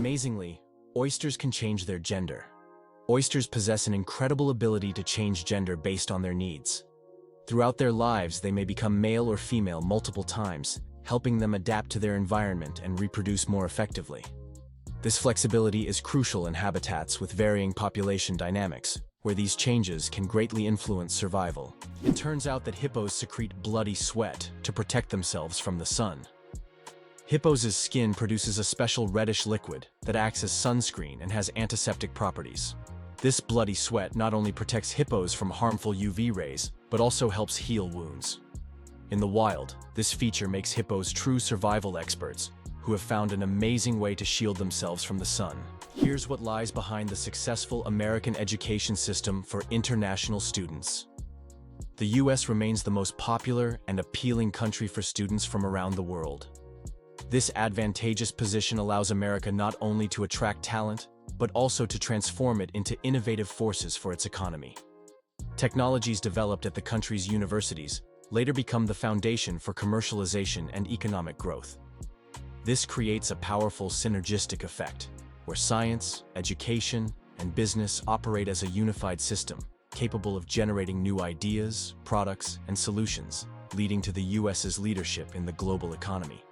Amazingly, oysters can change their gender. Oysters possess an incredible ability to change gender based on their needs. Throughout their lives, they may become male or female multiple times, helping them adapt to their environment and reproduce more effectively. This flexibility is crucial in habitats with varying population dynamics, where these changes can greatly influence survival. It turns out that hippos secrete bloody sweat to protect themselves from the sun. Hippos' skin produces a special reddish liquid that acts as sunscreen and has antiseptic properties. This bloody sweat not only protects hippos from harmful UV rays, but also helps heal wounds. In the wild, this feature makes hippos true survival experts, who have found an amazing way to shield themselves from the sun. Here's what lies behind the successful American education system for international students. The US remains the most popular and appealing country for students from around the world. This advantageous position allows America not only to attract talent, but also to transform it into innovative forces for its economy. Technologies developed at the country's universities later become the foundation for commercialization and economic growth. This creates a powerful synergistic effect, where science, education, and business operate as a unified system, capable of generating new ideas, products, and solutions, leading to the US's leadership in the global economy.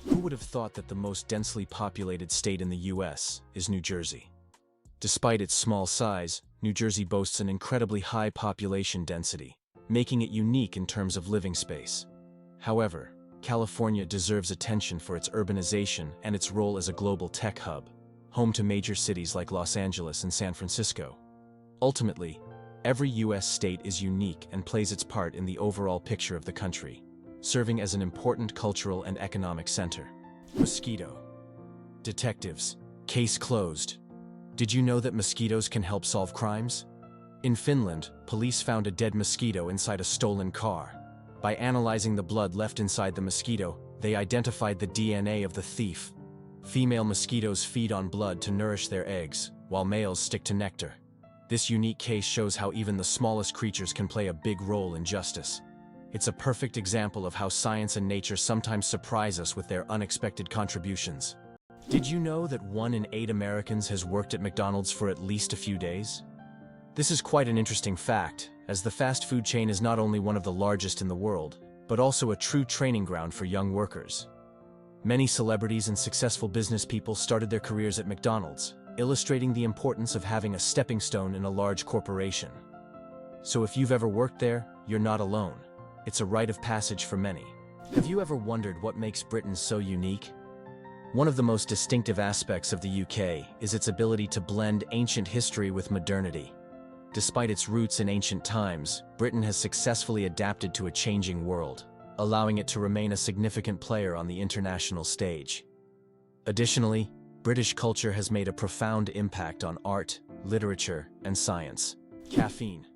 Who would have thought that the most densely populated state in the US is New Jersey? Despite its small size, New Jersey boasts an incredibly high population density, making it unique in terms of living space. However, California deserves attention for its urbanization and its role as a global tech hub, home to major cities like Los Angeles and San Francisco. Ultimately, every US state is unique and plays its part in the overall picture of the country, serving as an important cultural and economic center. Mosquito. Detectives. Case closed. Did you know that mosquitoes can help solve crimes? In Finland, police found a dead mosquito inside a stolen car. By analyzing the blood left inside the mosquito, they identified the DNA of the thief. Female mosquitoes feed on blood to nourish their eggs, while males stick to nectar. This unique case shows how even the smallest creatures can play a big role in justice. It's a perfect example of how science and nature sometimes surprise us with their unexpected contributions. Did you know that 1 in 8 Americans has worked at McDonald's for at least a few days? This is quite an interesting fact, as the fast food chain is not only one of the largest in the world, but also a true training ground for young workers. Many celebrities and successful business people started their careers at McDonald's, illustrating the importance of having a stepping stone in a large corporation. So if you've ever worked there, you're not alone. It's a rite of passage for many. Have you ever wondered what makes Britain so unique? One of the most distinctive aspects of the UK is its ability to blend ancient history with modernity. Despite its roots in ancient times, Britain has successfully adapted to a changing world, allowing it to remain a significant player on the international stage. Additionally, British culture has made a profound impact on art, literature, and science. Caffeine.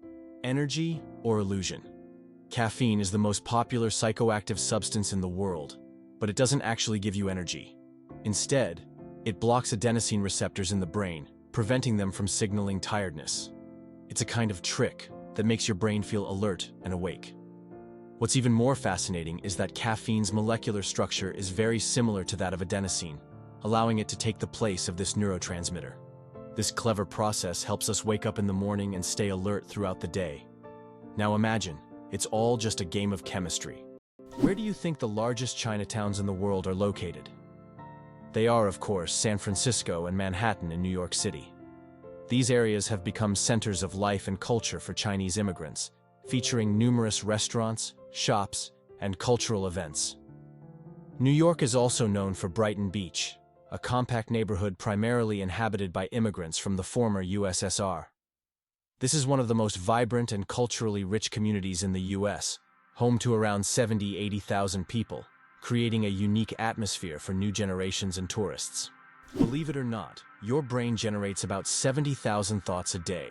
Energy or illusion? Caffeine is the most popular psychoactive substance in the world, but it doesn't actually give you energy. Instead, it blocks adenosine receptors in the brain, preventing them from signaling tiredness. It's a kind of trick that makes your brain feel alert and awake. What's even more fascinating is that caffeine's molecular structure is very similar to that of adenosine, allowing it to take the place of this neurotransmitter. This clever process helps us wake up in the morning and stay alert throughout the day. Now imagine, it's all just a game of chemistry. Where do you think the largest Chinatowns in the world are located? They are, of course, San Francisco and Manhattan in New York City. These areas have become centers of life and culture for Chinese immigrants, featuring numerous restaurants, shops, and cultural events. New York is also known for Brighton Beach, a compact neighborhood primarily inhabited by immigrants from the former USSR. This is one of the most vibrant and culturally rich communities in the US, home to around 80,000 people, creating a unique atmosphere for new generations and tourists. Believe it or not, your brain generates about 70,000 thoughts a day.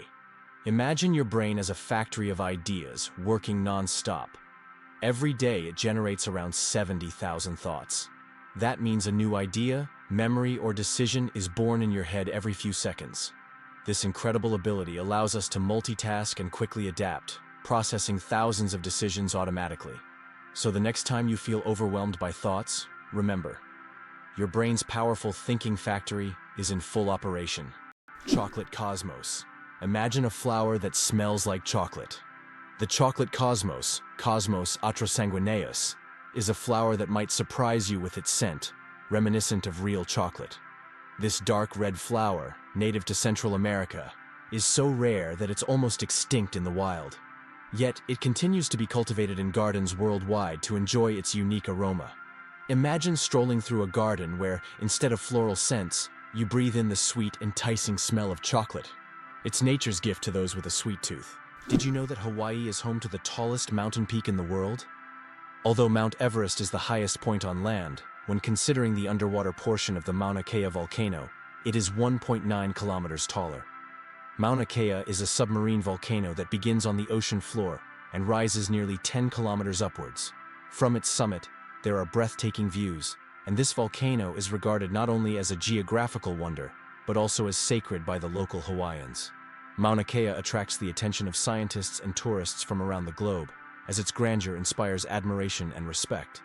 Imagine your brain as a factory of ideas working non-stop. Every day it generates around 70,000 thoughts. That means a new idea, memory, or decision is born in your head every few seconds. This incredible ability allows us to multitask and quickly adapt, processing thousands of decisions automatically. So the next time you feel overwhelmed by thoughts, remember, your brain's powerful thinking factory is in full operation. Chocolate cosmos. Imagine a flower that smells like chocolate. The chocolate cosmos, Cosmos atrosanguineus, is a flower that might surprise you with its scent, reminiscent of real chocolate. This dark red flower, native to Central America, is so rare that it's almost extinct in the wild. Yet, it continues to be cultivated in gardens worldwide to enjoy its unique aroma. Imagine strolling through a garden where, instead of floral scents, you breathe in the sweet, enticing smell of chocolate. It's nature's gift to those with a sweet tooth. Did you know that Hawaii is home to the tallest mountain peak in the world? Although Mount Everest is the highest point on land, when considering the underwater portion of the Mauna Kea volcano, it is 1.9 kilometers taller. Mauna Kea is a submarine volcano that begins on the ocean floor and rises nearly 10 kilometers upwards. From its summit, there are breathtaking views, and this volcano is regarded not only as a geographical wonder, but also as sacred by the local Hawaiians. Mauna Kea attracts the attention of scientists and tourists from around the globe, as its grandeur inspires admiration and respect.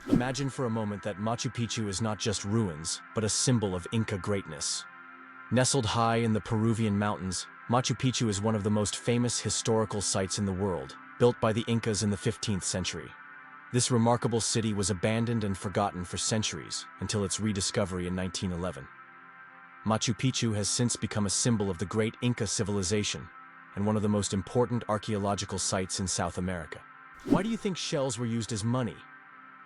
Imagine for a moment that Machu Picchu is not just ruins, but a symbol of Inca greatness. Nestled high in the Peruvian mountains, Machu Picchu is one of the most famous historical sites in the world, built by the Incas in the 15th century. This remarkable city was abandoned and forgotten for centuries until its rediscovery in 1911. Machu Picchu has since become a symbol of the great Inca civilization and one of the most important archaeological sites in South America. Why do you think shells were used as money?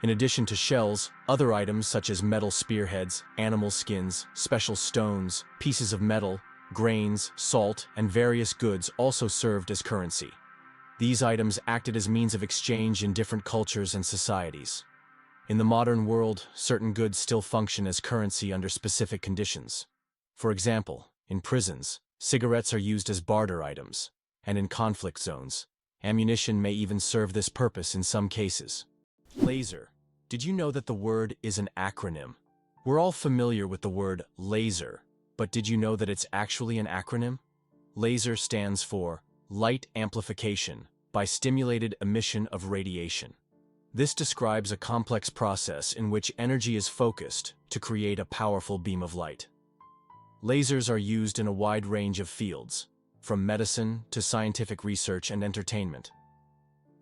In addition to shells, other items such as metal spearheads, animal skins, special stones, pieces of metal, grains, salt, and various goods also served as currency. These items acted as means of exchange in different cultures and societies. In the modern world, certain goods still function as currency under specific conditions. For example, in prisons, cigarettes are used as barter items, and in conflict zones, ammunition may even serve this purpose in some cases. Laser. Did you know that the word is an acronym? We're all familiar with the word laser, but did you know that it's actually an acronym? LASER stands for Light Amplification by Stimulated Emission of Radiation. This describes a complex process in which energy is focused to create a powerful beam of light. Lasers are used in a wide range of fields, from medicine to scientific research and entertainment.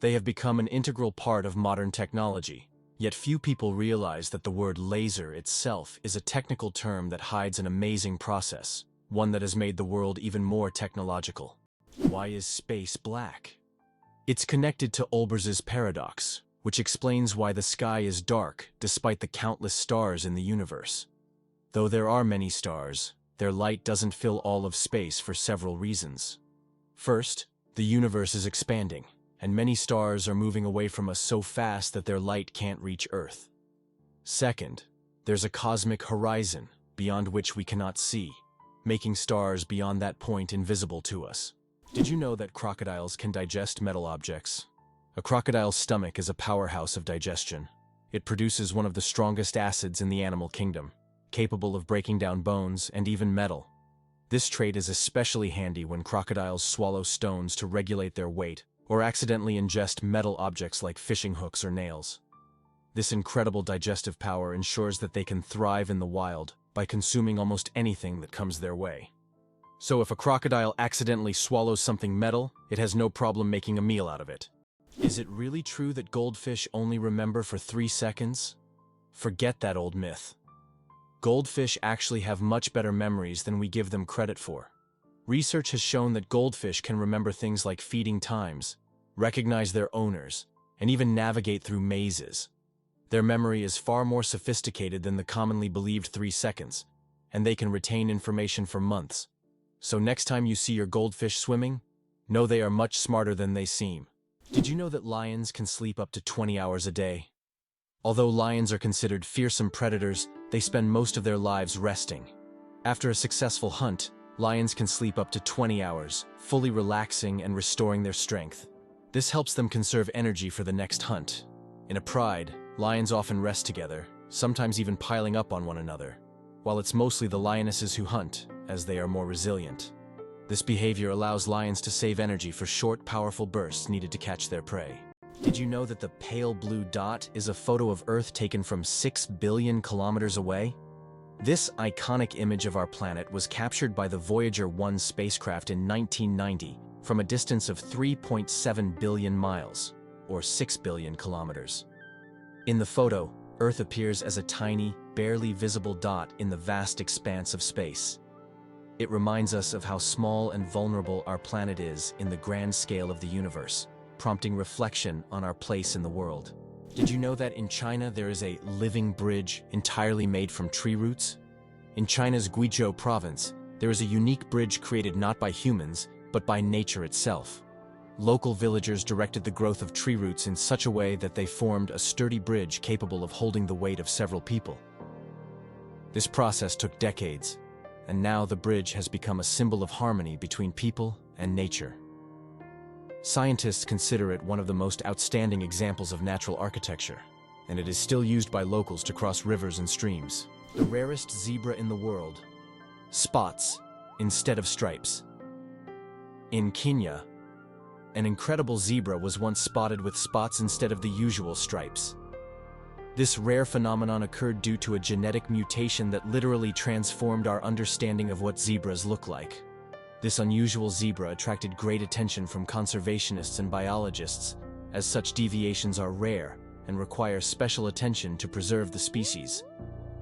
They have become an integral part of modern technology, yet few people realize that the word laser itself is a technical term that hides an amazing process, one that has made the world even more technological. Why is space black? It's connected to Olbers's paradox, which explains why the sky is dark despite the countless stars in the universe. Though there are many stars, their light doesn't fill all of space for several reasons. First, the universe is expanding, and many stars are moving away from us so fast that their light can't reach Earth. Second, there's a cosmic horizon beyond which we cannot see, making stars beyond that point invisible to us. Did you know that crocodiles can digest metal objects? A crocodile's stomach is a powerhouse of digestion. It produces one of the strongest acids in the animal kingdom, capable of breaking down bones and even metal. This trait is especially handy when crocodiles swallow stones to regulate their weight or accidentally ingest metal objects like fishing hooks or nails. This incredible digestive power ensures that they can thrive in the wild by consuming almost anything that comes their way. So if a crocodile accidentally swallows something metal, it has no problem making a meal out of it. Is it really true that goldfish only remember for 3 seconds? Forget that old myth. Goldfish actually have much better memories than we give them credit for. Research has shown that goldfish can remember things like feeding times, recognize their owners, and even navigate through mazes. Their memory is far more sophisticated than the commonly believed 3 seconds, and they can retain information for months. So next time you see your goldfish swimming, know they are much smarter than they seem. Did you know that lions can sleep up to 20 hours a day? Although lions are considered fearsome predators, they spend most of their lives resting. After a successful hunt, lions can sleep up to 20 hours, fully relaxing and restoring their strength. This helps them conserve energy for the next hunt. In a pride, lions often rest together, sometimes even piling up on one another, while it's mostly the lionesses who hunt, as they are more resilient. This behavior allows lions to save energy for short, powerful bursts needed to catch their prey. Did you know that the pale blue dot is a photo of Earth taken from 6 billion kilometers away? This iconic image of our planet was captured by the Voyager 1 spacecraft in 1990 from a distance of 3.7 billion miles, or 6 billion kilometers. In the photo, Earth appears as a tiny, barely visible dot in the vast expanse of space. It reminds us of how small and vulnerable our planet is in the grand scale of the universe, prompting reflection on our place in the world. Did you know that in China there is a living bridge entirely made from tree roots? In China's Guizhou province, there is a unique bridge created not by humans, but by nature itself. Local villagers directed the growth of tree roots in such a way that they formed a sturdy bridge capable of holding the weight of several people. This process took decades, and now the bridge has become a symbol of harmony between people and nature. Scientists consider it one of the most outstanding examples of natural architecture, and it is still used by locals to cross rivers and streams. The rarest zebra in the world. Spots instead of stripes. In Kenya, an incredible zebra was once spotted with spots instead of the usual stripes. This rare phenomenon occurred due to a genetic mutation that literally transformed our understanding of what zebras look like. This unusual zebra attracted great attention from conservationists and biologists, as such deviations are rare and require special attention to preserve the species.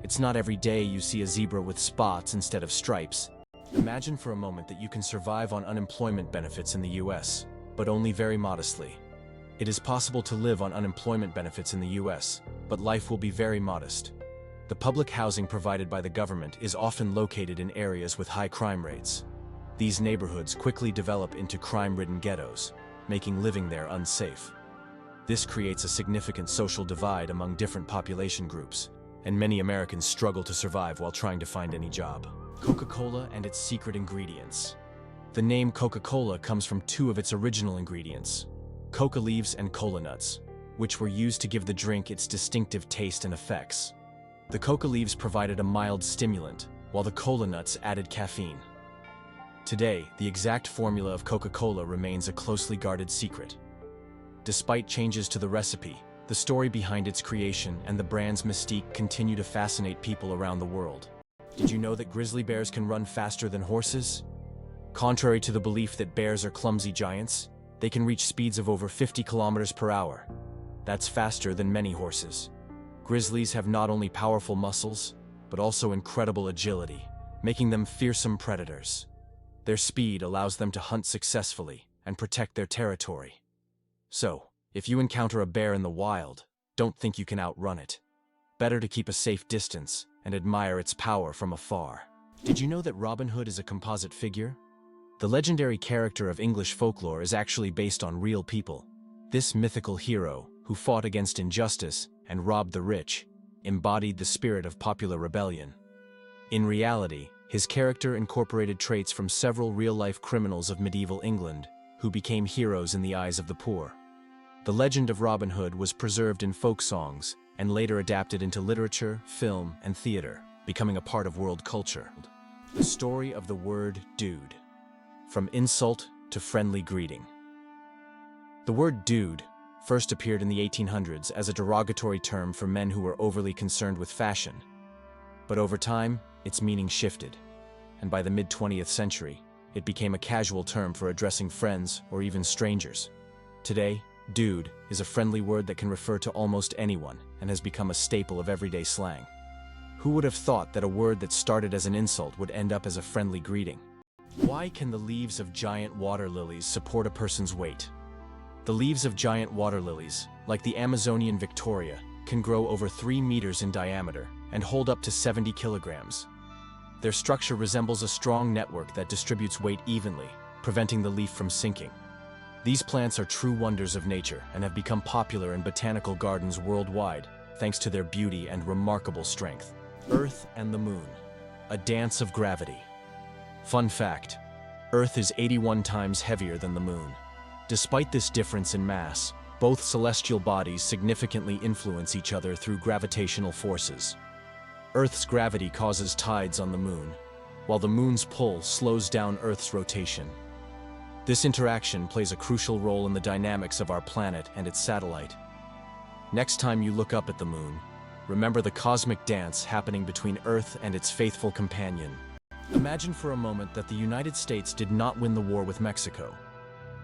It's not every day you see a zebra with spots instead of stripes. Imagine for a moment that you can survive on unemployment benefits in the US, but only very modestly. It is possible to live on unemployment benefits in the US, but life will be very modest. The public housing provided by the government is often located in areas with high crime rates. These neighborhoods quickly develop into crime-ridden ghettos, making living there unsafe. This creates a significant social divide among different population groups, and many Americans struggle to survive while trying to find any job. Coca-Cola and its secret ingredients. The name Coca-Cola comes from two of its original ingredients, coca leaves and cola nuts, which were used to give the drink its distinctive taste and effects. The coca leaves provided a mild stimulant, while the cola nuts added caffeine. Today, the exact formula of Coca-Cola remains a closely guarded secret. Despite changes to the recipe, the story behind its creation and the brand's mystique continue to fascinate people around the world. Did you know that grizzly bears can run faster than horses? Contrary to the belief that bears are clumsy giants, they can reach speeds of over 50 kilometers per hour. That's faster than many horses. Grizzlies have not only powerful muscles, but also incredible agility, making them fearsome predators. Their speed allows them to hunt successfully and protect their territory. So, if you encounter a bear in the wild, don't think you can outrun it. Better to keep a safe distance and admire its power from afar. Did you know that Robin Hood is a composite figure? The legendary character of English folklore is actually based on real people. This mythical hero, who fought against injustice and robbed the rich, embodied the spirit of popular rebellion. In reality, his character incorporated traits from several real-life criminals of medieval England, who became heroes in the eyes of the poor. The legend of Robin Hood was preserved in folk songs and later adapted into literature, film, and theater, becoming a part of world culture. The story of the word dude. From insult to friendly greeting. The word dude first appeared in the 1800s as a derogatory term for men who were overly concerned with fashion. But over time, its meaning shifted, and by the mid-20th century, it became a casual term for addressing friends or even strangers. Today, dude is a friendly word that can refer to almost anyone and has become a staple of everyday slang. Who would have thought that a word that started as an insult would end up as a friendly greeting? Why can the leaves of giant water lilies support a person's weight? The leaves of giant water lilies, like the Amazonian Victoria, can grow over 3 meters in diameter and hold up to 70 kilograms. Their structure resembles a strong network that distributes weight evenly, preventing the leaf from sinking. These plants are true wonders of nature and have become popular in botanical gardens worldwide, thanks to their beauty and remarkable strength. Earth and the Moon, a dance of gravity. Fun fact, Earth is 81 times heavier than the Moon. Despite this difference in mass, both celestial bodies significantly influence each other through gravitational forces. Earth's gravity causes tides on the Moon, while the Moon's pull slows down Earth's rotation. This interaction plays a crucial role in the dynamics of our planet and its satellite. Next time you look up at the Moon, Remember the cosmic dance happening between Earth and its faithful companion. Imagine for a moment that the United States did not win the war with Mexico.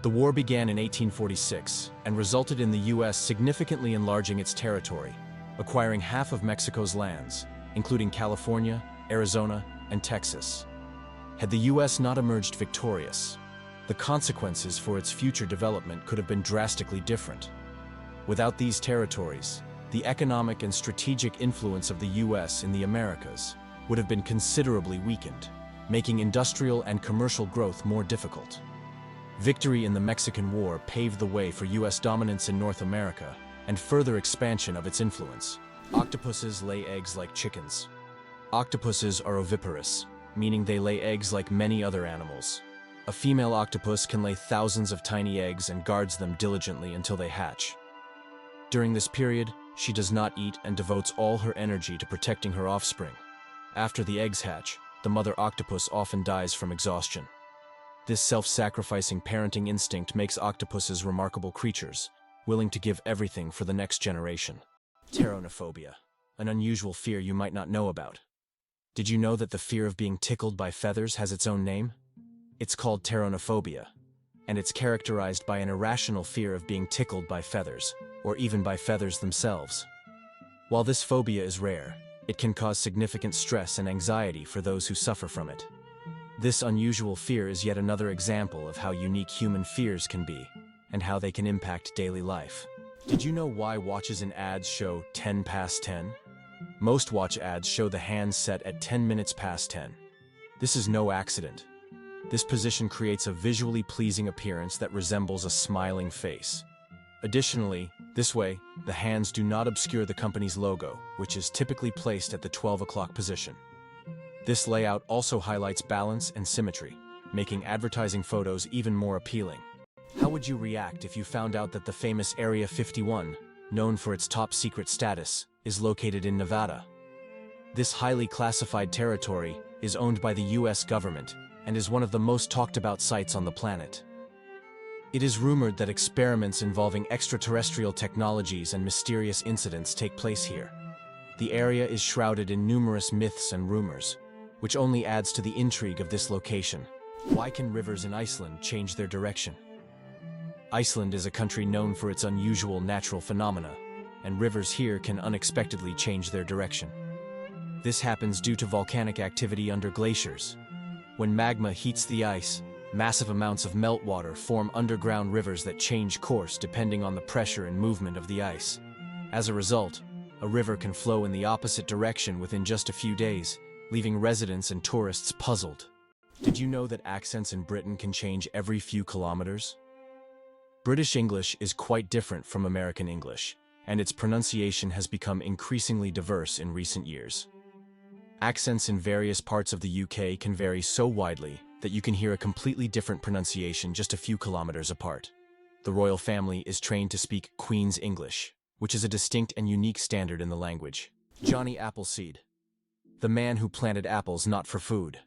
The war began in 1846 and resulted in the U.S. significantly enlarging its territory, acquiring half of Mexico's lands, including California, Arizona, and Texas. Had the U.S. not emerged victorious, the consequences for its future development could have been drastically different. Without these territories, the economic and strategic influence of the U.S. in the Americas would have been considerably weakened, making industrial and commercial growth more difficult. Victory in the Mexican War paved the way for U.S. dominance in North America and further expansion of its influence. Octopuses lay eggs like chickens. Octopuses are oviparous, meaning they lay eggs like many other animals. A female octopus can lay thousands of tiny eggs and guards them diligently until they hatch. During this period, she does not eat and devotes all her energy to protecting her offspring. After the eggs hatch, the mother octopus often dies from exhaustion. This self-sacrificing parenting instinct makes octopuses remarkable creatures, willing to give everything for the next generation. Pteronophobia, an unusual fear you might not know about. Did you know that the fear of being tickled by feathers has its own name? It's called pteronophobia, and it's characterized by an irrational fear of being tickled by feathers, or even by feathers themselves. While this phobia is rare, it can cause significant stress and anxiety for those who suffer from it. This unusual fear is yet another example of how unique human fears can be, and how they can impact daily life. Did you know why watches in ads show 10 past 10? Most watch ads show the hands set at 10 minutes past 10. This is no accident. This position creates a visually pleasing appearance that resembles a smiling face. Additionally, this way, the hands do not obscure the company's logo, which is typically placed at the 12 o'clock position. This layout also highlights balance and symmetry, making advertising photos even more appealing. How would you react if you found out that the famous Area 51, known for its top-secret status, is located in Nevada? This highly classified territory is owned by the U.S. government and is one of the most talked-about sites on the planet. It is rumored that experiments involving extraterrestrial technologies and mysterious incidents take place here. The area is shrouded in numerous myths and rumors, which only adds to the intrigue of this location. Why can rivers in Iceland change their direction? Iceland is a country known for its unusual natural phenomena, and rivers here can unexpectedly change their direction. This happens due to volcanic activity under glaciers. When magma heats the ice, massive amounts of meltwater form underground rivers that change course depending on the pressure and movement of the ice. As a result, a river can flow in the opposite direction within just a few days, leaving residents and tourists puzzled. Did you know that accents in Britain can change every few kilometers? British English is quite different from American English, and its pronunciation has become increasingly diverse in recent years. Accents in various parts of the UK can vary so widely that you can hear a completely different pronunciation just a few kilometers apart. The royal family is trained to speak Queen's English, which is a distinct and unique standard in the language. Johnny Appleseed, the man who planted apples not for food.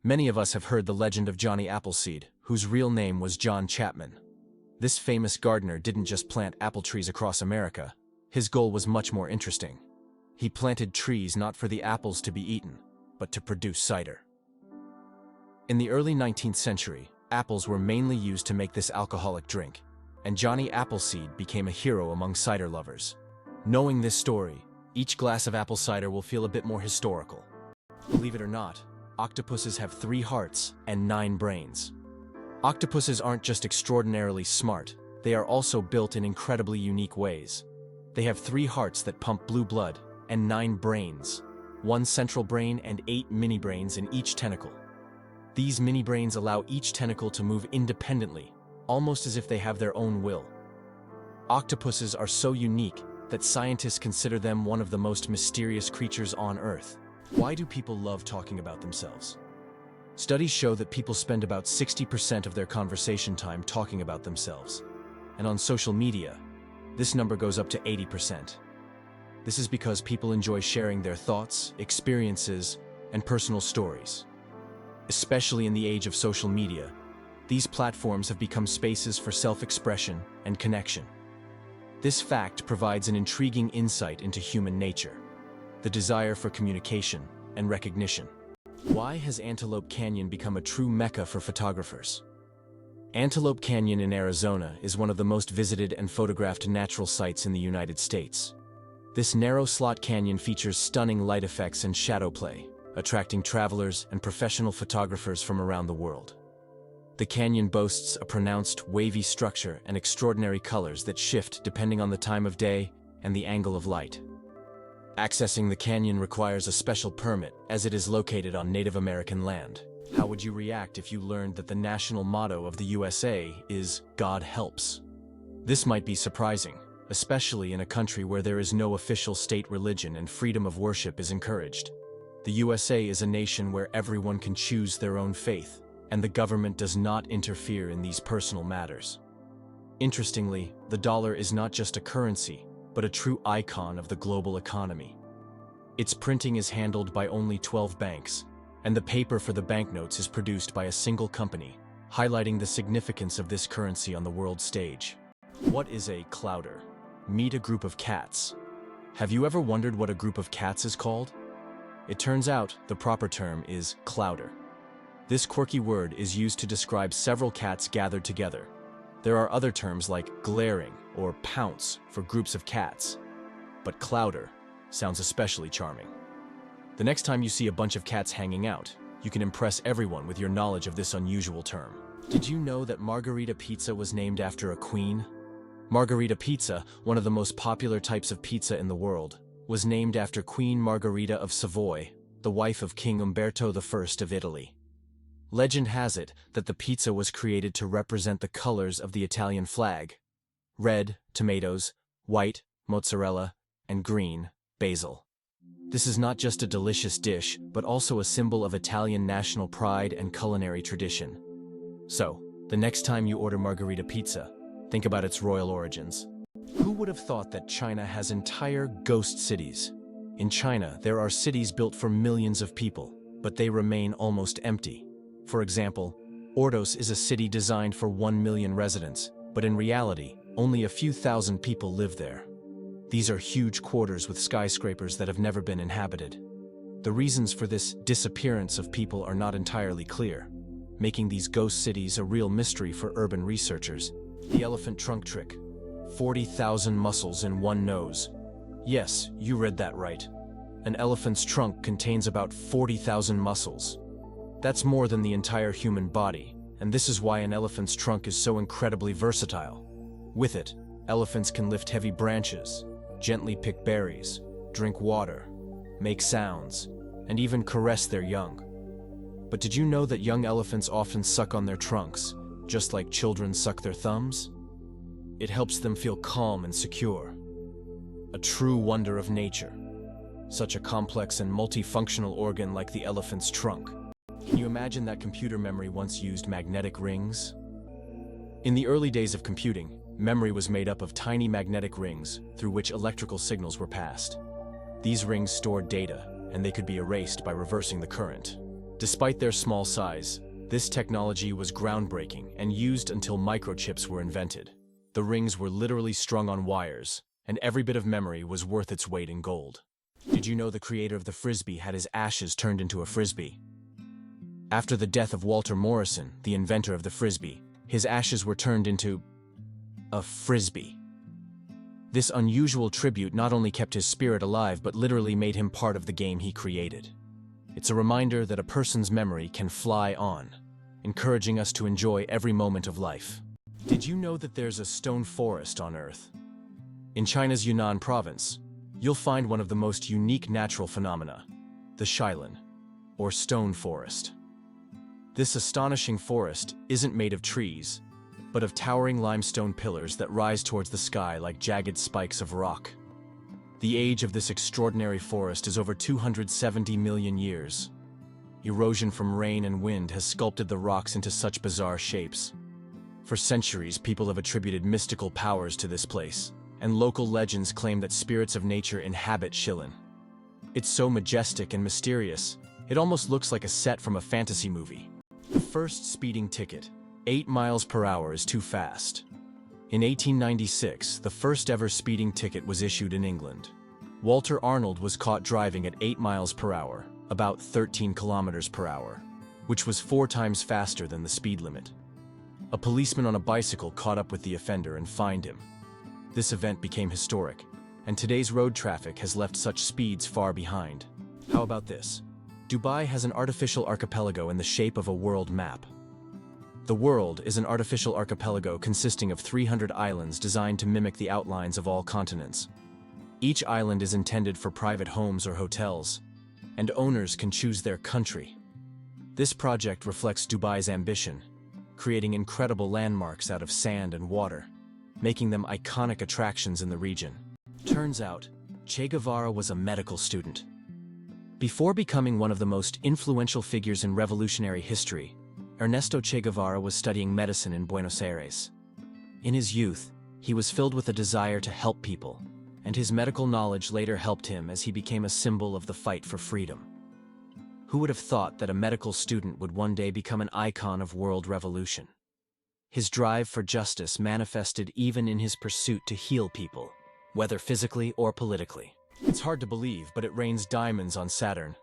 Many of us have heard the legend of Johnny Appleseed, whose real name was John Chapman. This famous gardener didn't just plant apple trees across America. His goal was much more interesting. He planted trees not for the apples to be eaten, but to produce cider. In the early 19th century, apples were mainly used to make this alcoholic drink, and Johnny Appleseed became a hero among cider lovers. Knowing this story, each glass of apple cider will feel a bit more historical. Believe it or not, octopuses have 3 hearts and 9 brains. Octopuses aren't just extraordinarily smart, they are also built in incredibly unique ways. They have 3 hearts that pump blue blood, and 9 brains, 1 central brain and 8 mini-brains in each tentacle. These mini-brains allow each tentacle to move independently, almost as if they have their own will. Octopuses are so unique that scientists consider them one of the most mysterious creatures on Earth. Why do people love talking about themselves? Studies show that people spend about 60% of their conversation time talking about themselves, and on social media, this number goes up to 80%. This is because people enjoy sharing their thoughts, experiences, and personal stories. Especially in the age of social media, these platforms have become spaces for self-expression and connection. This fact provides an intriguing insight into human nature, the desire for communication and recognition. Why has Antelope Canyon become a true mecca for photographers? Antelope Canyon in Arizona is one of the most visited and photographed natural sites in the United States. This narrow slot canyon features stunning light effects and shadow play, attracting travelers and professional photographers from around the world. The canyon boasts a pronounced, wavy structure and extraordinary colors that shift depending on the time of day and the angle of light. Accessing the canyon requires a special permit, as it is located on Native American land. How would you react if you learned that the national motto of the USA is "God helps"? This might be surprising, especially in a country where there is no official state religion and freedom of worship is encouraged. The USA is a nation where everyone can choose their own faith, and the government does not interfere in these personal matters. Interestingly, the dollar is not just a currency, but a true icon of the global economy. Its printing is handled by only 12 banks, and the paper for the banknotes is produced by a single company, highlighting the significance of this currency on the world stage. What is a clouder? Meet a group of cats. Have you ever wondered what a group of cats is called? It turns out the proper term is clouder. This quirky word is used to describe several cats gathered together. There are other terms like glaring or pounce for groups of cats, but clouder sounds especially charming. The next time you see a bunch of cats hanging out, you can impress everyone with your knowledge of this unusual term. Did you know that Margherita pizza was named after a queen? Margherita pizza, one of the most popular types of pizza in the world, was named after Queen Margherita of Savoy, the wife of King Umberto I of Italy. Legend has it that the pizza was created to represent the colors of the Italian flag: red, tomatoes; white, mozzarella; and green, basil. This is not just a delicious dish, but also a symbol of Italian national pride and culinary tradition. So, the next time you order Margherita pizza, think about its royal origins. Who would have thought that China has entire ghost cities? In China, there are cities built for millions of people, but they remain almost empty. For example, Ordos is a city designed for 1 million residents, but in reality, only a few thousand people live there. These are huge quarters with skyscrapers that have never been inhabited. The reasons for this disappearance of people are not entirely clear, making these ghost cities a real mystery for urban researchers. The elephant trunk trick. 40,000 muscles in one nose. Yes, you read that right. An elephant's trunk contains about 40,000 muscles. That's more than the entire human body, and this is why an elephant's trunk is so incredibly versatile. With it, elephants can lift heavy branches, gently pick berries, drink water, make sounds, and even caress their young. But did you know that young elephants often suck on their trunks, just like children suck their thumbs? It helps them feel calm and secure. A true wonder of nature. Such a complex and multifunctional organ like the elephant's trunk. Can you imagine that computer memory once used magnetic rings? In the early days of computing, memory was made up of tiny magnetic rings through which electrical signals were passed. These rings stored data, and they could be erased by reversing the current. Despite their small size, this technology was groundbreaking and used until microchips were invented. The rings were literally strung on wires, and every bit of memory was worth its weight in gold. Did you know the creator of the Frisbee had his ashes turned into a Frisbee? After the death of Walter Morrison, the inventor of the Frisbee, his ashes were turned into a Frisbee. This unusual tribute not only kept his spirit alive, but literally made him part of the game he created. It's a reminder that a person's memory can fly on, encouraging us to enjoy every moment of life. Did you know that there's a stone forest on Earth? In China's Yunnan province, you'll find one of the most unique natural phenomena, the Shailan, or stone forest. This astonishing forest isn't made of trees, but of towering limestone pillars that rise towards the sky like jagged spikes of rock. The age of this extraordinary forest is over 270 million years. Erosion from rain and wind has sculpted the rocks into such bizarre shapes. For centuries, people have attributed mystical powers to this place, and local legends claim that spirits of nature inhabit Shailan. It's so majestic and mysterious, it almost looks like a set from a fantasy movie. The first speeding ticket. 8 miles per hour is too fast. In 1896, the first ever speeding ticket was issued in England. Walter Arnold was caught driving at 8 miles per hour, about 13 kilometers per hour, which was 4 times faster than the speed limit. A policeman on a bicycle caught up with the offender and fined him. This event became historic, and today's road traffic has left such speeds far behind. How about this? Dubai has an artificial archipelago in the shape of a world map. The world is an artificial archipelago consisting of 300 islands designed to mimic the outlines of all continents. Each island is intended for private homes or hotels, and owners can choose their country. This project reflects Dubai's ambition, creating incredible landmarks out of sand and water, making them iconic attractions in the region. Turns out, Che Guevara was a medical student. Before becoming one of the most influential figures in revolutionary history, Ernesto Che Guevara was studying medicine in Buenos Aires. In his youth, he was filled with a desire to help people, and his medical knowledge later helped him as he became a symbol of the fight for freedom. Who would have thought that a medical student would one day become an icon of world revolution? His drive for justice manifested even in his pursuit to heal people, whether physically or politically. It's hard to believe, but it rains diamonds on Saturn.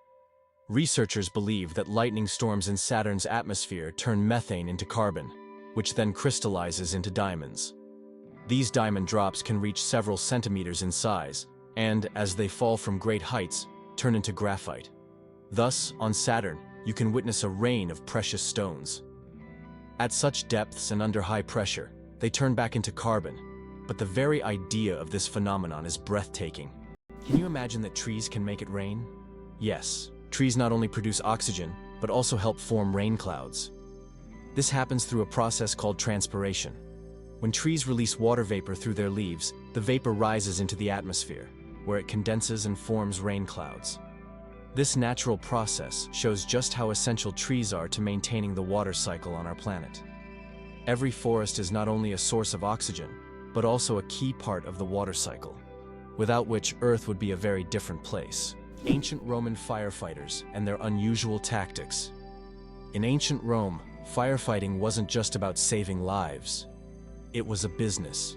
Researchers believe that lightning storms in Saturn's atmosphere turn methane into carbon, which then crystallizes into diamonds. These diamond drops can reach several centimeters in size, and, as they fall from great heights, turn into graphite. Thus, on Saturn, you can witness a rain of precious stones. At such depths and under high pressure, they turn back into carbon, but the very idea of this phenomenon is breathtaking. Can you imagine that trees can make it rain? Yes, trees not only produce oxygen, but also help form rain clouds. This happens through a process called transpiration. When trees release water vapor through their leaves, the vapor rises into the atmosphere, where it condenses and forms rain clouds. This natural process shows just how essential trees are to maintaining the water cycle on our planet. Every forest is not only a source of oxygen, but also a key part of the water cycle, without which Earth would be a very different place. Ancient Roman firefighters and their unusual tactics. In ancient Rome, firefighting wasn't just about saving lives. It was a business.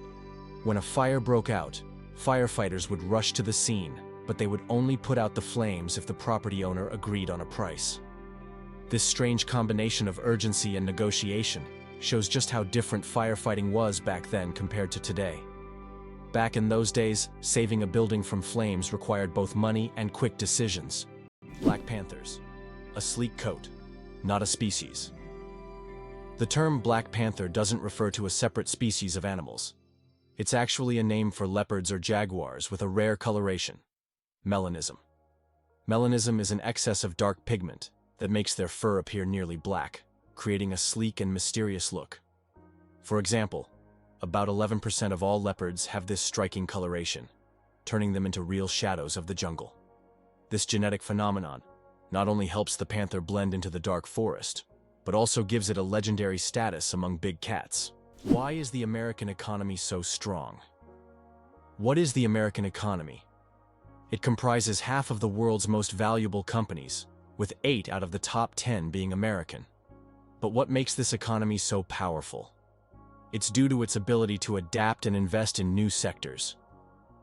When a fire broke out, firefighters would rush to the scene, but they would only put out the flames if the property owner agreed on a price. This strange combination of urgency and negotiation shows just how different firefighting was back then compared to today. Back in those days, saving a building from flames required both money and quick decisions. Black panthers. A sleek coat, not a species. The term Black Panther doesn't refer to a separate species of animals. It's actually a name for leopards or jaguars with a rare coloration: melanism. Melanism is an excess of dark pigment that makes their fur appear nearly black, creating a sleek and mysterious look. For example, about 11% of all leopards have this striking coloration, turning them into real shadows of the jungle. This genetic phenomenon not only helps the panther blend into the dark forest, but also gives it a legendary status among big cats. Why is the American economy so strong? What is the American economy? It comprises half of the world's most valuable companies, with 8 out of the top 10 being American. But what makes this economy so powerful? It's due to its ability to adapt and invest in new sectors.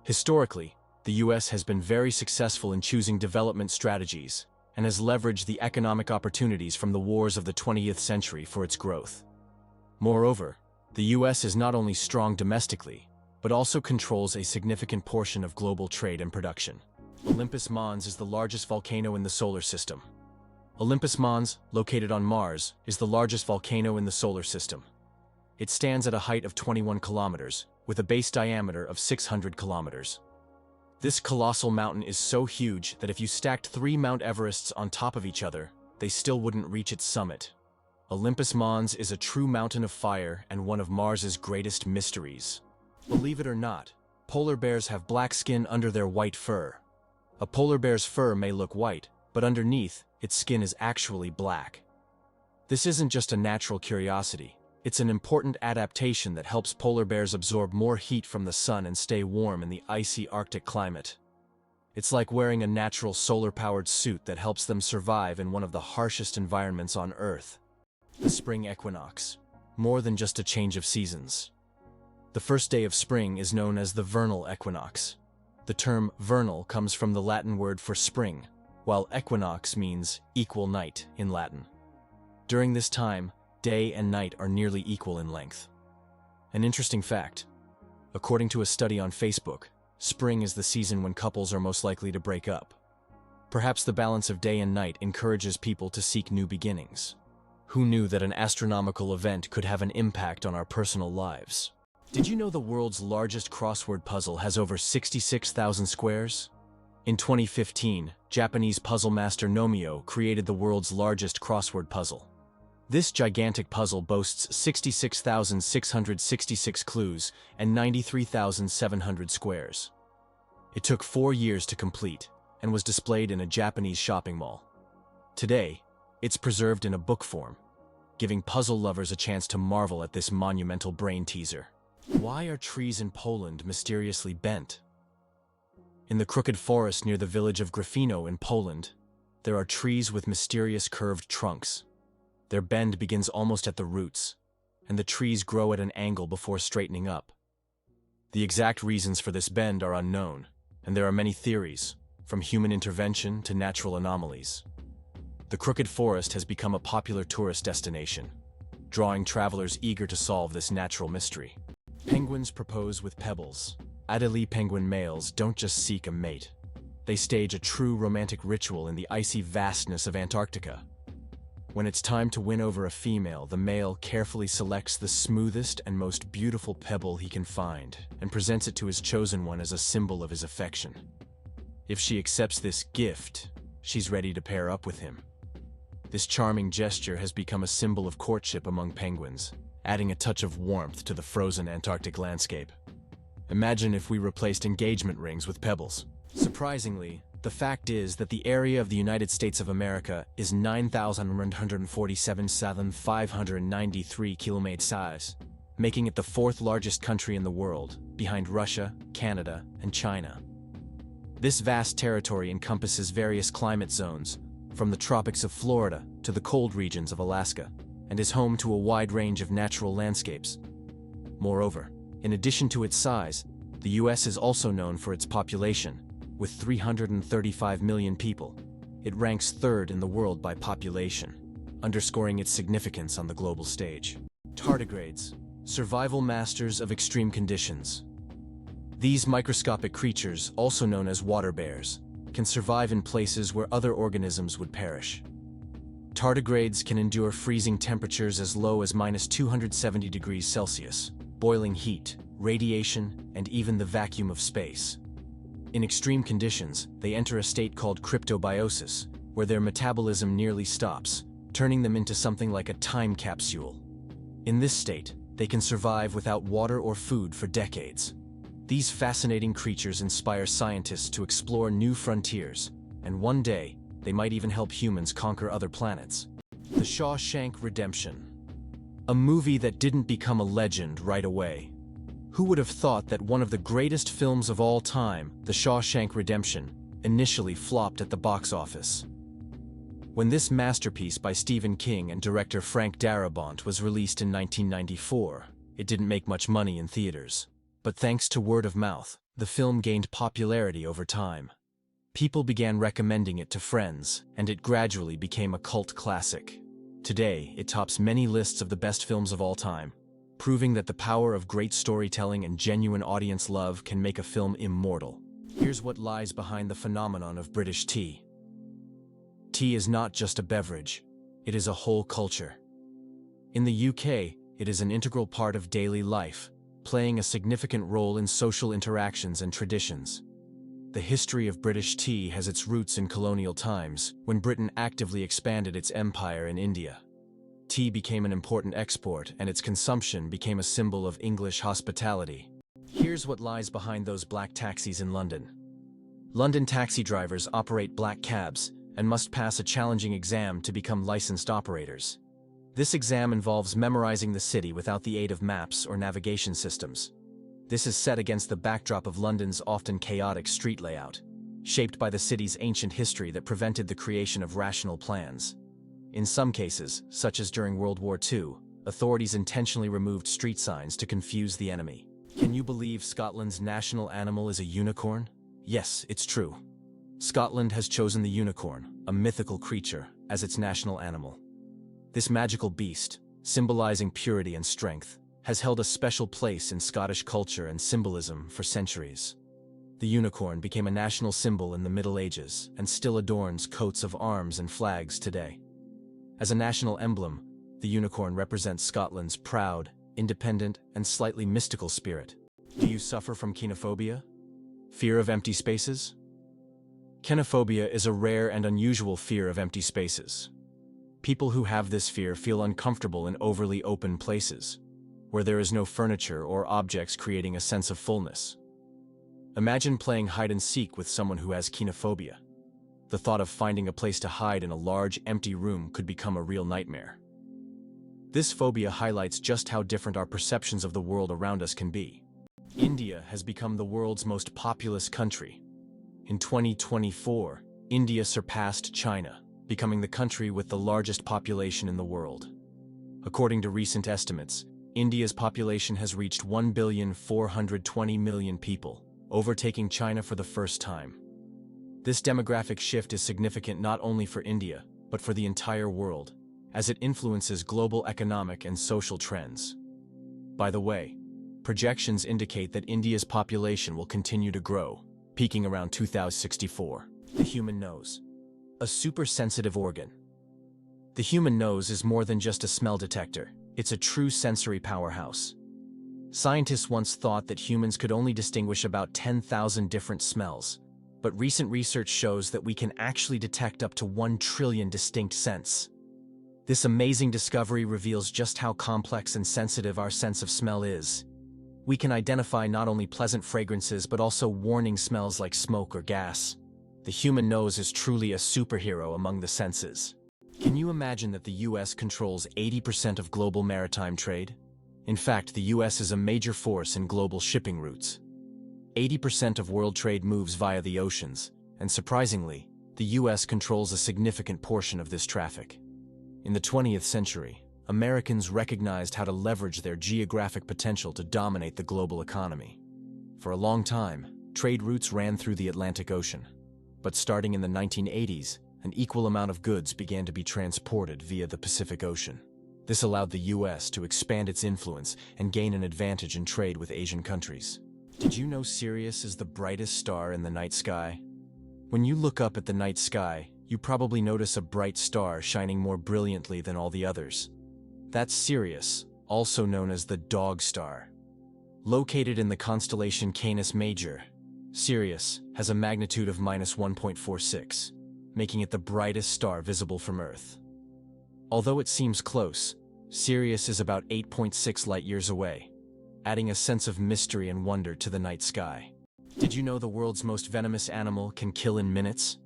Historically, the US has been very successful in choosing development strategies and has leveraged the economic opportunities from the wars of the 20th century for its growth. Moreover, the US is not only strong domestically, but also controls a significant portion of global trade and production. Olympus Mons is the largest volcano in the solar system. Olympus Mons, located on Mars, is the largest volcano in the solar system. It stands at a height of 21 kilometers, with a base diameter of 600 kilometers. This colossal mountain is so huge that if you stacked 3 Mount Everests on top of each other, they still wouldn't reach its summit. Olympus Mons is a true mountain of fire and one of Mars's greatest mysteries. Believe it or not, polar bears have black skin under their white fur. A polar bear's fur may look white, but underneath, its skin is actually black. This isn't just a natural curiosity. It's an important adaptation that helps polar bears absorb more heat from the sun and stay warm in the icy Arctic climate. It's like wearing a natural solar-powered suit that helps them survive in one of the harshest environments on Earth. The spring equinox. More than just a change of seasons. The first day of spring is known as the vernal equinox. The term vernal comes from the Latin word for spring, while equinox means equal night in Latin. During this time, day and night are nearly equal in length. An interesting fact: according to a study on Facebook, spring is the season when couples are most likely to break up. Perhaps the balance of day and night encourages people to seek new beginnings. Who knew that an astronomical event could have an impact on our personal lives? Did you know the world's largest crossword puzzle has over 66,000 squares? In 2015, Japanese puzzle master Nomio created the world's largest crossword puzzle. This gigantic puzzle boasts 66,666 clues and 93,700 squares. It took 4 years to complete and was displayed in a Japanese shopping mall. Today, it's preserved in a book form, giving puzzle lovers a chance to marvel at this monumental brain teaser. Why are trees in Poland mysteriously bent? In the crooked forest near the village of Gryfino in Poland, there are trees with mysterious curved trunks. Their bend begins almost at the roots, and the trees grow at an angle before straightening up. The exact reasons for this bend are unknown, and there are many theories, from human intervention to natural anomalies. The crooked forest has become a popular tourist destination, drawing travelers eager to solve this natural mystery. Penguins propose with pebbles. Adelie penguin males don't just seek a mate. They stage a true romantic ritual in the icy vastness of Antarctica. When it's time to win over a female, the male carefully selects the smoothest and most beautiful pebble he can find and presents it to his chosen one as a symbol of his affection. If she accepts this gift, she's ready to pair up with him. This charming gesture has become a symbol of courtship among penguins, adding a touch of warmth to the frozen Antarctic landscape. Imagine if we replaced engagement rings with pebbles. Surprisingly, the fact is that the area of the United States of America is 9,147,593 km², making it the fourth largest country in the world, behind Russia, Canada, and China. This vast territory encompasses various climate zones, from the tropics of Florida to the cold regions of Alaska, and is home to a wide range of natural landscapes. Moreover, in addition to its size, the US is also known for its population. With 335 million people, it ranks third in the world by population, underscoring its significance on the global stage. Tardigrades, survival masters of extreme conditions. These microscopic creatures, also known as water bears, can survive in places where other organisms would perish. Tardigrades can endure freezing temperatures as low as -270 degrees Celsius, boiling heat, radiation, and even the vacuum of space. In extreme conditions, they enter a state called cryptobiosis, where their metabolism nearly stops, turning them into something like a time capsule. In this state, they can survive without water or food for decades. These fascinating creatures inspire scientists to explore new frontiers, and one day, they might even help humans conquer other planets. The Shawshank Redemption. A movie that didn't become a legend right away. Who would have thought that one of the greatest films of all time, The Shawshank Redemption, initially flopped at the box office? When this masterpiece by Stephen King and director Frank Darabont was released in 1994, it didn't make much money in theaters. But thanks to word of mouth, the film gained popularity over time. People began recommending it to friends, and it gradually became a cult classic. Today, it tops many lists of the best films of all time, proving that the power of great storytelling and genuine audience love can make a film immortal. Here's what lies behind the phenomenon of British tea. Tea is not just a beverage, it is a whole culture. In the UK, it is an integral part of daily life, playing a significant role in social interactions and traditions. The history of British tea has its roots in colonial times, when Britain actively expanded its empire in India. Tea became an important export, and its consumption became a symbol of English hospitality. Here's what lies behind those black taxis in London. London taxi drivers operate black cabs and must pass a challenging exam to become licensed operators. This exam involves memorizing the city without the aid of maps or navigation systems. This is set against the backdrop of London's often chaotic street layout, shaped by the city's ancient history that prevented the creation of rational plans. In some cases, such as during World War II, authorities intentionally removed street signs to confuse the enemy. Can you believe Scotland's national animal is a unicorn? Yes, it's true. Scotland has chosen the unicorn, a mythical creature, as its national animal. This magical beast, symbolizing purity and strength, has held a special place in Scottish culture and symbolism for centuries. The unicorn became a national symbol in the Middle Ages and still adorns coats of arms and flags today. As a national emblem, the unicorn represents Scotland's proud, independent, and slightly mystical spirit. Do you suffer from kenophobia? Fear of empty spaces? Kenophobia is a rare and unusual fear of empty spaces. People who have this fear feel uncomfortable in overly open places, where there is no furniture or objects creating a sense of fullness. Imagine playing hide-and-seek with someone who has kenophobia. The thought of finding a place to hide in a large, empty room could become a real nightmare. This phobia highlights just how different our perceptions of the world around us can be. India has become the world's most populous country. In 2024, India surpassed China, becoming the country with the largest population in the world. According to recent estimates, India's population has reached 1,420,000,000 people, overtaking China for the first time. This demographic shift is significant not only for India, but for the entire world, as it influences global economic and social trends. By the way, projections indicate that India's population will continue to grow, peaking around 2064. The human nose. A super-sensitive organ. The human nose is more than just a smell detector. It's a true sensory powerhouse. Scientists once thought that humans could only distinguish about 10,000 different smells, but recent research shows that we can actually detect up to 1 trillion distinct scents. This amazing discovery reveals just how complex and sensitive our sense of smell is. We can identify not only pleasant fragrances but also warning smells like smoke or gas. The human nose is truly a superhero among the senses. Can you imagine that the US controls 80% of global maritime trade? In fact, the US is a major force in global shipping routes. 80% of world trade moves via the oceans, and surprisingly, the US controls a significant portion of this traffic. In the 20th century, Americans recognized how to leverage their geographic potential to dominate the global economy. For a long time, trade routes ran through the Atlantic Ocean. But starting in the 1980s, an equal amount of goods began to be transported via the Pacific Ocean. This allowed the US to expand its influence and gain an advantage in trade with Asian countries. Did you know Sirius is the brightest star in the night sky? When you look up at the night sky, you probably notice a bright star shining more brilliantly than all the others. That's Sirius, also known as the Dog Star. Located in the constellation Canis Major, Sirius has a magnitude of -1.46, making it the brightest star visible from Earth. Although it seems close, Sirius is about 8.6 light-years away, adding a sense of mystery and wonder to the night sky. Did you know the world's most venomous animal can kill in minutes?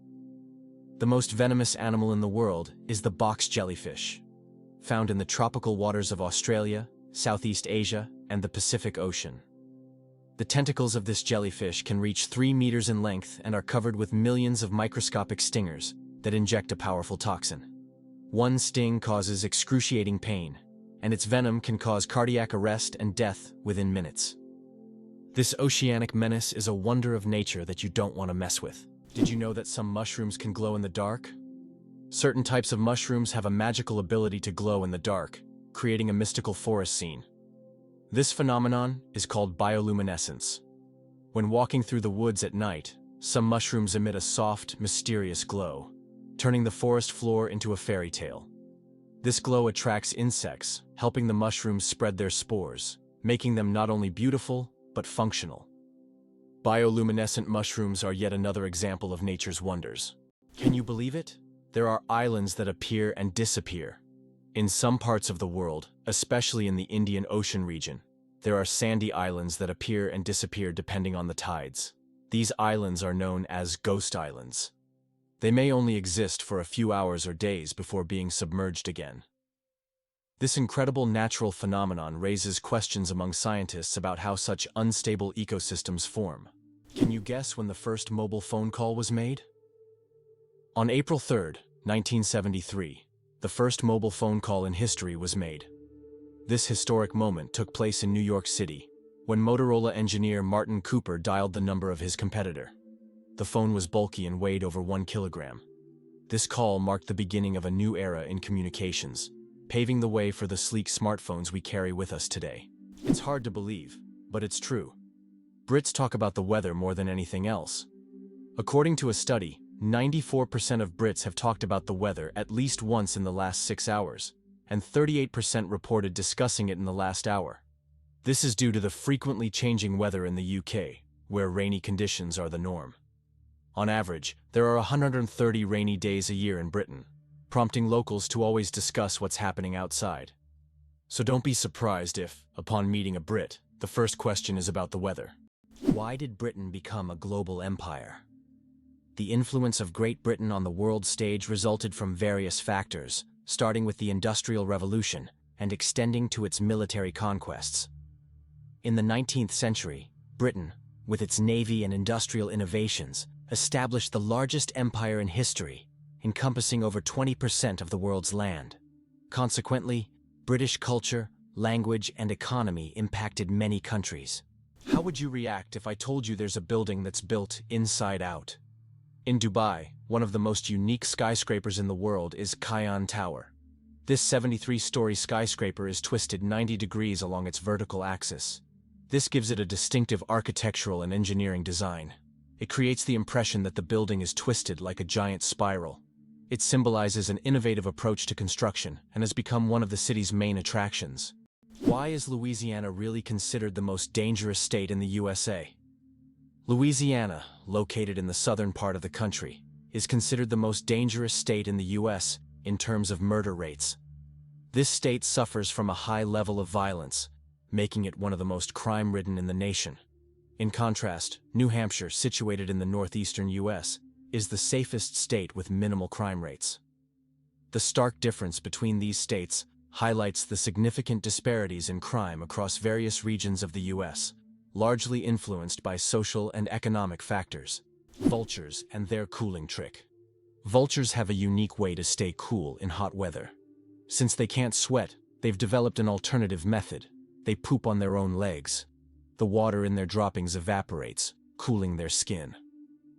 The most venomous animal in the world is the box jellyfish, found in the tropical waters of Australia, Southeast Asia, and the Pacific Ocean. The tentacles of this jellyfish can reach 3 meters in length and are covered with millions of microscopic stingers that inject a powerful toxin. One sting causes excruciating pain, and its venom can cause cardiac arrest and death within minutes. This oceanic menace is a wonder of nature that you don't want to mess with. Did you know that some mushrooms can glow in the dark? Certain types of mushrooms have a magical ability to glow in the dark, creating a mystical forest scene. This phenomenon is called bioluminescence. When walking through the woods at night, some mushrooms emit a soft, mysterious glow, turning the forest floor into a fairy tale. This glow attracts insects, helping the mushrooms spread their spores, making them not only beautiful, but functional. Bioluminescent mushrooms are yet another example of nature's wonders. Can you believe it? There are islands that appear and disappear. In some parts of the world, especially in the Indian Ocean region, there are sandy islands that appear and disappear depending on the tides. These islands are known as ghost islands. They may only exist for a few hours or days before being submerged again. This incredible natural phenomenon raises questions among scientists about how such unstable ecosystems form. Can you guess when the first mobile phone call was made? On April 3, 1973, the first mobile phone call in history was made. This historic moment took place in New York City, when Motorola engineer Martin Cooper dialed the number of his competitor. The phone was bulky and weighed over 1 kilogram. This call marked the beginning of a new era in communications, paving the way for the sleek smartphones we carry with us today. It's hard to believe, but it's true. Brits talk about the weather more than anything else. According to a study, 94% of Brits have talked about the weather at least once in the last 6 hours, and 38% reported discussing it in the last hour. This is due to the frequently changing weather in the UK, where rainy conditions are the norm. On average, there are 130 rainy days a year in Britain, prompting locals to always discuss what's happening outside. So don't be surprised if, upon meeting a Brit, the first question is about the weather. Why did Britain become a global empire? The influence of Great Britain on the world stage resulted from various factors, starting with the Industrial Revolution and extending to its military conquests. In the 19th century, Britain, with its navy and industrial innovations, established the largest empire in history, encompassing over 20% of the world's land. Consequently, British culture, language, and economy impacted many countries. How would you react if I told you there's a building that's built inside out? In Dubai, one of the most unique skyscrapers in the world is Khian Tower. This 73-story skyscraper is twisted 90 degrees along its vertical axis. This gives it a distinctive architectural and engineering design. It creates the impression that the building is twisted like a giant spiral. It symbolizes an innovative approach to construction and has become one of the city's main attractions. Why is Louisiana really considered the most dangerous state in the USA? Louisiana, located in the southern part of the country, is considered the most dangerous state in the U.S. in terms of murder rates. This state suffers from a high level of violence, making it one of the most crime-ridden in the nation. In contrast, New Hampshire, situated in the northeastern U.S., is the safest state with minimal crime rates. The stark difference between these states highlights the significant disparities in crime across various regions of the U.S., largely influenced by social and economic factors. Vultures and their cooling trick. Vultures have a unique way to stay cool in hot weather. Since they can't sweat, they've developed an alternative method. They poop on their own legs. The water in their droppings evaporates, cooling their skin.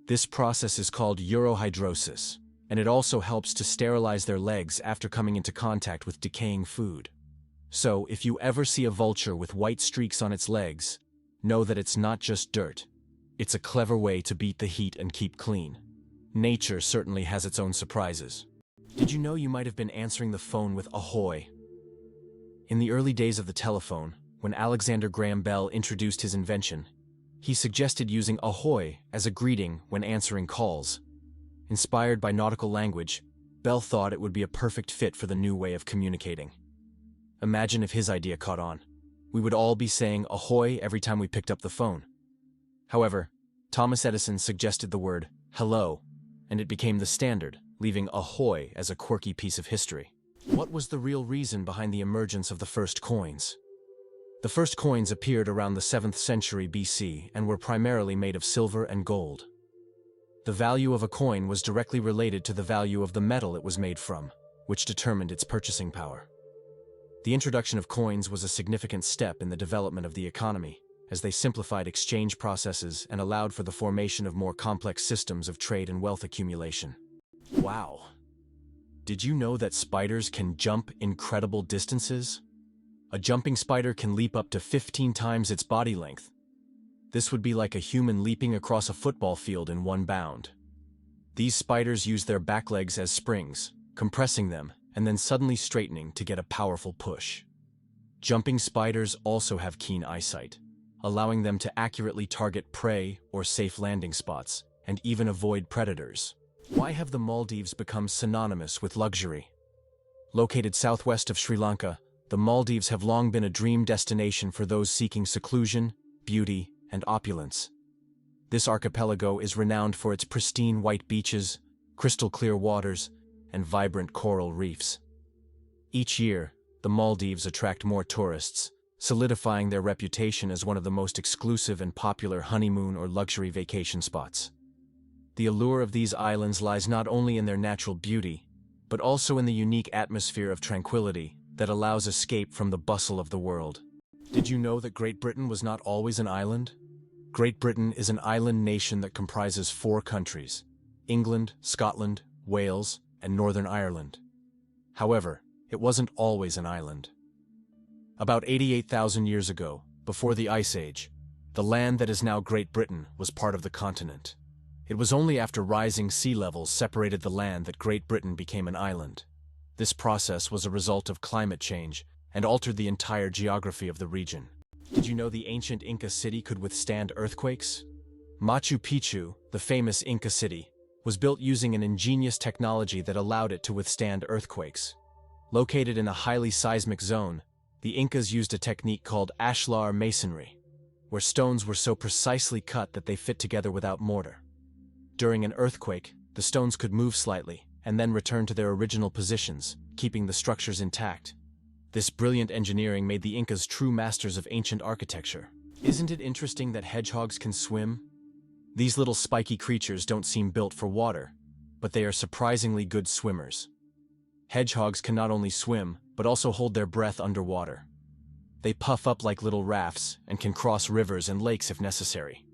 This process is called urohydrosis, and it also helps to sterilize their legs after coming into contact with decaying food. So, if you ever see a vulture with white streaks on its legs, know that it's not just dirt. It's a clever way to beat the heat and keep clean. Nature certainly has its own surprises. Did you know you might have been answering the phone with ahoy? In the early days of the telephone, when Alexander Graham Bell introduced his invention, he suggested using ahoy as a greeting when answering calls. Inspired by nautical language, Bell thought it would be a perfect fit for the new way of communicating. Imagine if his idea caught on. We would all be saying ahoy every time we picked up the phone. However, Thomas Edison suggested the word hello, and it became the standard, leaving ahoy as a quirky piece of history. What was the real reason behind the emergence of the first coins? The first coins appeared around the 7th century BC and were primarily made of silver and gold. The value of a coin was directly related to the value of the metal it was made from, which determined its purchasing power. The introduction of coins was a significant step in the development of the economy, as they simplified exchange processes and allowed for the formation of more complex systems of trade and wealth accumulation. Wow! Did you know that spiders can jump incredible distances? A jumping spider can leap up to 15 times its body length. This would be like a human leaping across a football field in one bound. These spiders use their back legs as springs, compressing them, and then suddenly straightening to get a powerful push. Jumping spiders also have keen eyesight, allowing them to accurately target prey or safe landing spots, and even avoid predators. Why have the Maldives become synonymous with luxury? Located southwest of Sri Lanka, the Maldives have long been a dream destination for those seeking seclusion, beauty, and opulence. This archipelago is renowned for its pristine white beaches, crystal-clear waters, and vibrant coral reefs. Each year, the Maldives attract more tourists, solidifying their reputation as one of the most exclusive and popular honeymoon or luxury vacation spots. The allure of these islands lies not only in their natural beauty, but also in the unique atmosphere of tranquility that allows escape from the bustle of the world. Did you know that Great Britain was not always an island? Great Britain is an island nation that comprises 4 countries: England, Scotland, Wales, and Northern Ireland. However, it wasn't always an island. About 88,000 years ago, before the Ice Age, the land that is now Great Britain was part of the continent. It was only after rising sea levels separated the land that Great Britain became an island. This process was a result of climate change and altered the entire geography of the region. Did you know the ancient Inca city could withstand earthquakes? Machu Picchu, the famous Inca city, was built using an ingenious technology that allowed it to withstand earthquakes. Located in a highly seismic zone, the Incas used a technique called ashlar masonry, where stones were so precisely cut that they fit together without mortar. During an earthquake, the stones could move slightly and then return to their original positions, keeping the structures intact. This brilliant engineering made the Incas true masters of ancient architecture. Isn't it interesting that hedgehogs can swim? These little spiky creatures don't seem built for water, but they are surprisingly good swimmers. Hedgehogs can not only swim, but also hold their breath underwater. They puff up like little rafts and can cross rivers and lakes if necessary.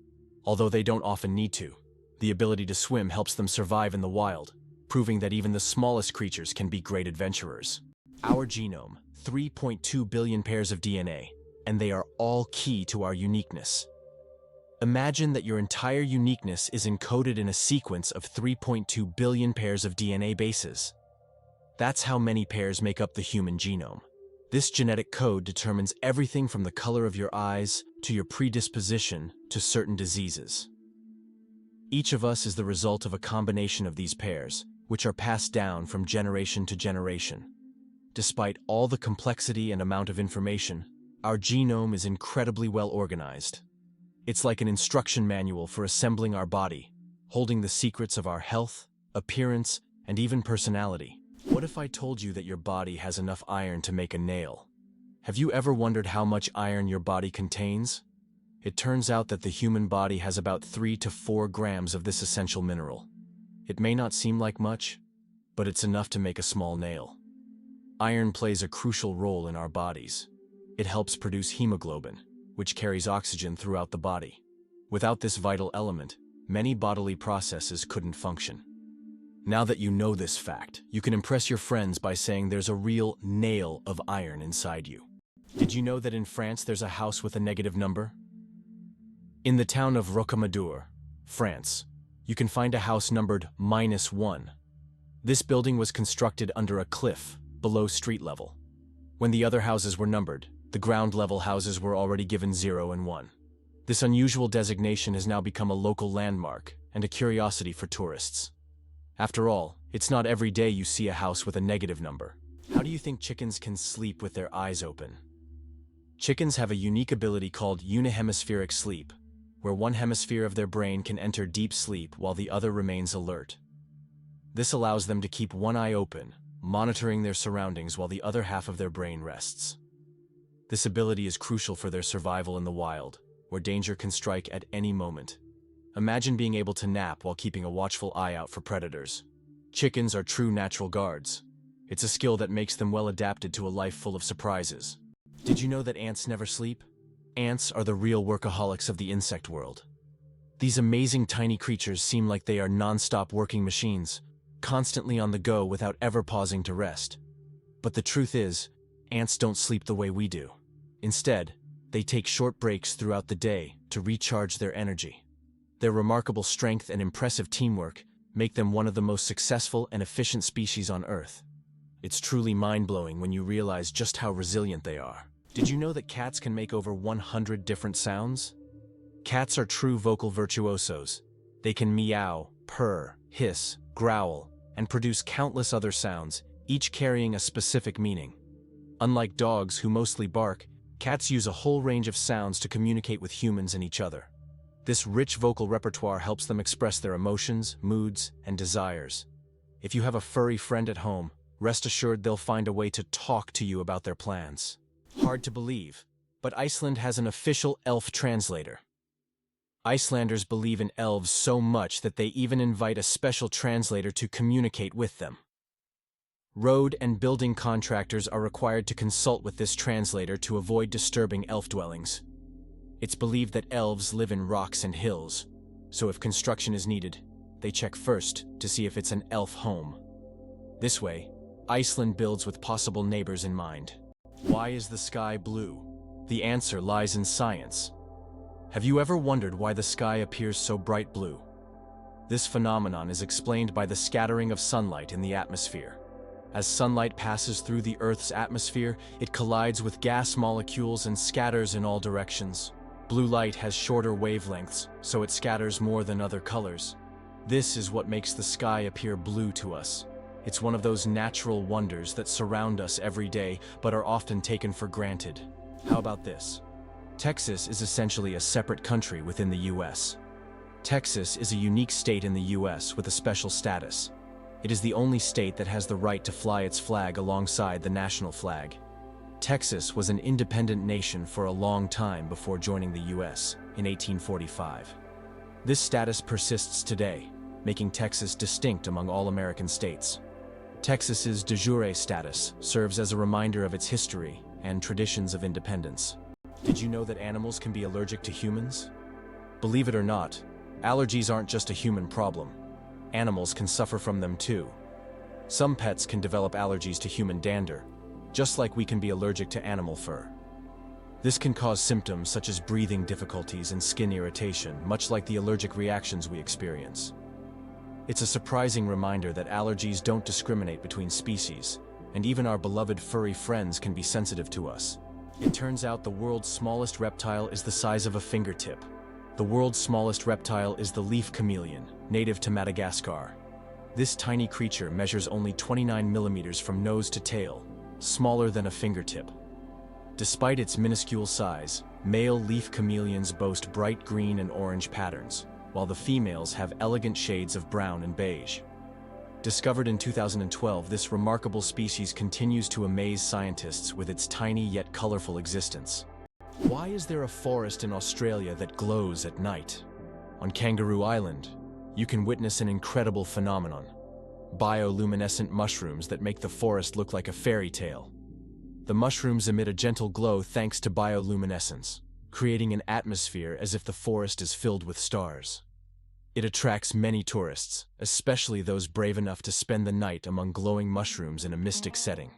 Although they don't often need to, the ability to swim helps them survive in the wild, proving that even the smallest creatures can be great adventurers. Our genome, 3.2 billion pairs of DNA, and they are all key to our uniqueness. Imagine that your entire uniqueness is encoded in a sequence of 3.2 billion pairs of DNA bases. That's how many pairs make up the human genome. This genetic code determines everything from the color of your eyes to your predisposition to certain diseases. Each of us is the result of a combination of these pairs, which are passed down from generation to generation. Despite all the complexity and amount of information, our genome is incredibly well organized. It's like an instruction manual for assembling our body, holding the secrets of our health, appearance, and even personality. What if I told you that your body has enough iron to make a nail? Have you ever wondered how much iron your body contains? It turns out that the human body has about 3 to 4 grams of this essential mineral. It may not seem like much, but it's enough to make a small nail. Iron plays a crucial role in our bodies. It helps produce hemoglobin, which carries oxygen throughout the body. Without this vital element, many bodily processes couldn't function. Now that you know this fact, you can impress your friends by saying there's a real nail of iron inside you. Did you know that in France there's a house with a negative number? In the town of Rocamadour, France, you can find a house numbered -1. This building was constructed under a cliff below street level. When the other houses were numbered, the ground-level houses were already given 0 and 1. This unusual designation has now become a local landmark and a curiosity for tourists. After all, it's not every day you see a house with a negative number. How do you think chickens can sleep with their eyes open? Chickens have a unique ability called unihemispheric sleep, where one hemisphere of their brain can enter deep sleep while the other remains alert. This allows them to keep one eye open, monitoring their surroundings while the other half of their brain rests. This ability is crucial for their survival in the wild, where danger can strike at any moment. Imagine being able to nap while keeping a watchful eye out for predators. Chickens are true natural guards. It's a skill that makes them well adapted to a life full of surprises. Did you know that ants never sleep? Ants are the real workaholics of the insect world. These amazing tiny creatures seem like they are non-stop working machines, constantly on the go without ever pausing to rest. But the truth is, ants don't sleep the way we do. Instead, they take short breaks throughout the day to recharge their energy. Their remarkable strength and impressive teamwork make them one of the most successful and efficient species on Earth. It's truly mind-blowing when you realize just how resilient they are. Did you know that cats can make over 100 different sounds? Cats are true vocal virtuosos. They can meow, purr, hiss, growl, and produce countless other sounds, each carrying a specific meaning. Unlike dogs who mostly bark, cats use a whole range of sounds to communicate with humans and each other. This rich vocal repertoire helps them express their emotions, moods, and desires. If you have a furry friend at home, rest assured they'll find a way to talk to you about their plans. Hard to believe, but Iceland has an official elf translator. Icelanders believe in elves so much that they even invite a special translator to communicate with them. Road and building contractors are required to consult with this translator to avoid disturbing elf dwellings. It's believed that elves live in rocks and hills, so if construction is needed, they check first to see if it's an elf home. This way, Iceland builds with possible neighbors in mind. Why is the sky blue? The answer lies in science. Have you ever wondered why the sky appears so bright blue? This phenomenon is explained by the scattering of sunlight in the atmosphere. As sunlight passes through the Earth's atmosphere, it collides with gas molecules and scatters in all directions. Blue light has shorter wavelengths, so it scatters more than other colors. This is what makes the sky appear blue to us. It's one of those natural wonders that surround us every day, but are often taken for granted. How about this? Texas is essentially a separate country within the U.S. Texas is a unique state in the U.S. with a special status. It is the only state that has the right to fly its flag alongside the national flag. Texas was an independent nation for a long time before joining the U.S. in 1845. This status persists today, making Texas distinct among all American states. Texas's de jure status serves as a reminder of its history and traditions of independence. Did you know that animals can be allergic to humans? Believe it or not, allergies aren't just a human problem. Animals can suffer from them too. Some pets can develop allergies to human dander, just like we can be allergic to animal fur. This can cause symptoms such as breathing difficulties and skin irritation, much like the allergic reactions we experience. It's a surprising reminder that allergies don't discriminate between species, and even our beloved furry friends can be sensitive to us. It turns out the world's smallest reptile is the size of a fingertip. The world's smallest reptile is the leaf chameleon, native to Madagascar. This tiny creature measures only 29 millimeters from nose to tail, smaller than a fingertip. Despite its minuscule size, male leaf chameleons boast bright green and orange patterns, while the females have elegant shades of brown and beige. Discovered in 2012, this remarkable species continues to amaze scientists with its tiny yet colorful existence. Why is there a forest in Australia that glows at night? On Kangaroo Island, you can witness an incredible phenomenon: bioluminescent mushrooms that make the forest look like a fairy tale. The mushrooms emit a gentle glow thanks to bioluminescence, creating an atmosphere as if the forest is filled with stars. It attracts many tourists, especially those brave enough to spend the night among glowing mushrooms in a mystic setting.